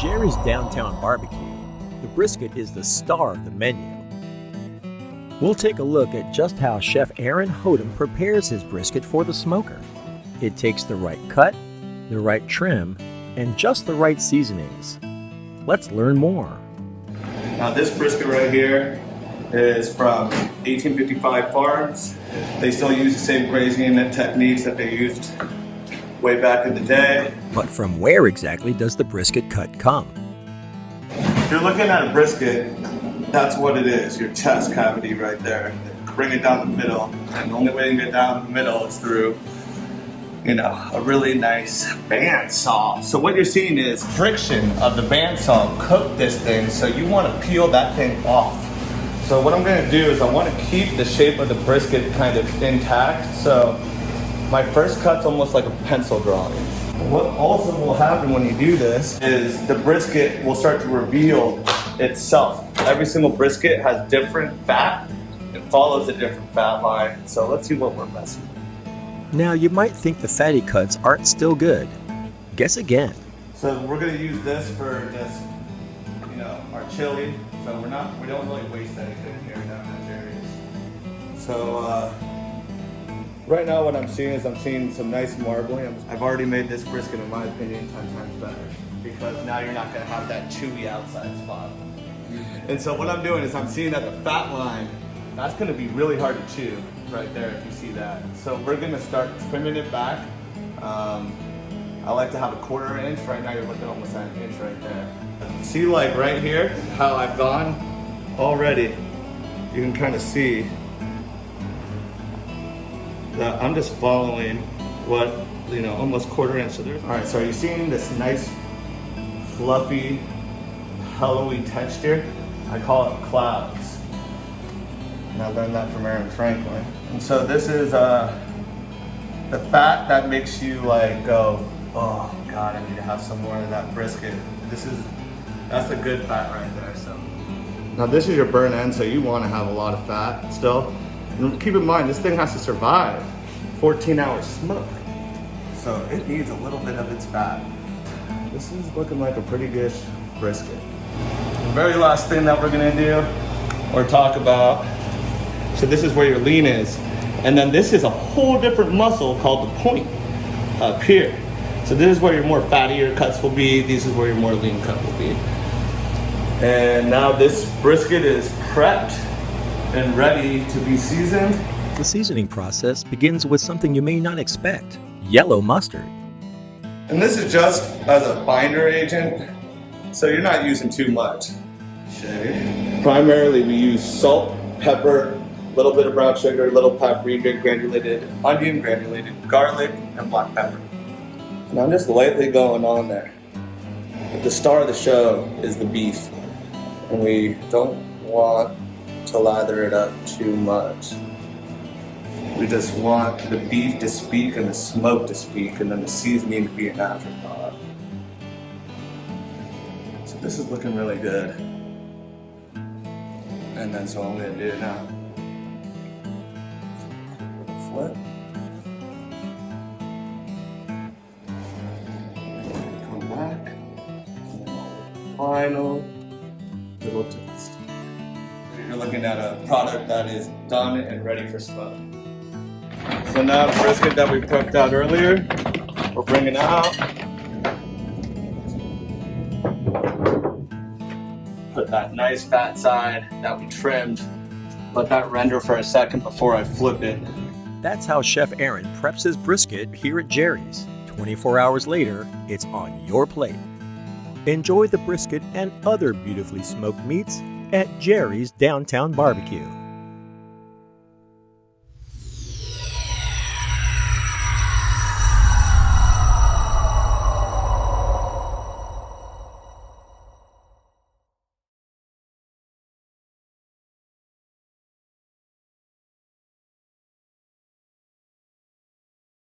Jerry's Downtown Barbecue, the brisket is the star of the menu. We'll take a look at just how Chef Aaron Hodem prepares his brisket for the smoker. It takes the right cut, the right trim, and just the right seasonings. Let's learn more. Now this brisket right here is from 1855 Farms. They still use the same grazing techniques that they used way back in the day. But from where exactly does the brisket cut come? If you're looking at a brisket, that's what it is, your chest cavity right there. Bring it down the middle, and the only way to get down the middle is through, a really nice bandsaw. So what you're seeing is friction of the bandsaw cook this thing, so you want to peel that thing off. So what I'm going to do is I want to keep the shape of the brisket kind of intact. So my first cut's almost like a pencil drawing. What also will happen when you do this is the brisket will start to reveal itself. Every single brisket has different fat. It follows a different fat line. So let's see what we're messing with. Now you might think the fatty cuts aren't still good. Guess again. So we're gonna use this for just, our chili. So we don't really waste anything here down at Jerry's. So right now what I'm seeing some nice marbling. I've already made this brisket, in my opinion, 10 times better, because now you're not gonna have that chewy outside spot. And so what I'm doing is I'm seeing that the fat line, that's gonna be really hard to chew right there if you see that. So we're gonna start trimming it back. I like to have a 1/4 inch. Right now you're looking almost at 1 inch right there. See, like right here, how I've gone already. You can kind of see that I'm just following what, almost 1/4 inch. So all right, so are you seeing this nice, fluffy, hello-y texture? I call it clouds. And I learned that from Aaron Franklin. And so this is the fat that makes you go, oh God, I need to have some more of that brisket. That's a good fat right there. So now this is your burn end, so you want to have a lot of fat still. And keep in mind, this thing has to survive 14 hours smoke. So it needs a little bit of its fat. This is looking like a pretty good brisket. The very last thing that we're gonna do or talk about, so this is where your lean is. And then this is a whole different muscle called the point up here. So this is where your more fattier cuts will be. This is where your more lean cut will be. And now this brisket is prepped and ready to be seasoned. The seasoning process begins with something you may not expect: yellow mustard. And this is just as a binder agent, so you're not using too much. Primarily we use salt, pepper, a little bit of brown sugar, a little paprika, granulated onion, granulated garlic, and black pepper. And I'm just lightly going on there. But the star of the show is the beef, and we don't want to lather it up too much. We just want the beef to speak and the smoke to speak, and then the seasoning to be an afterthought. So this is looking really good. And then so I'm gonna do it now. Flip. Come back. And then final little twist. You're looking at a product that is done and ready for smoke. So now the brisket that we prepped out earlier, we're bringing out. Put that nice fat side that we trimmed. Let that render for a second before I flip it. That's how Chef Aaron preps his brisket here at Jerry's. 24 hours later, it's on your plate. Enjoy the brisket and other beautifully smoked meats at Jerry's Downtown Barbecue.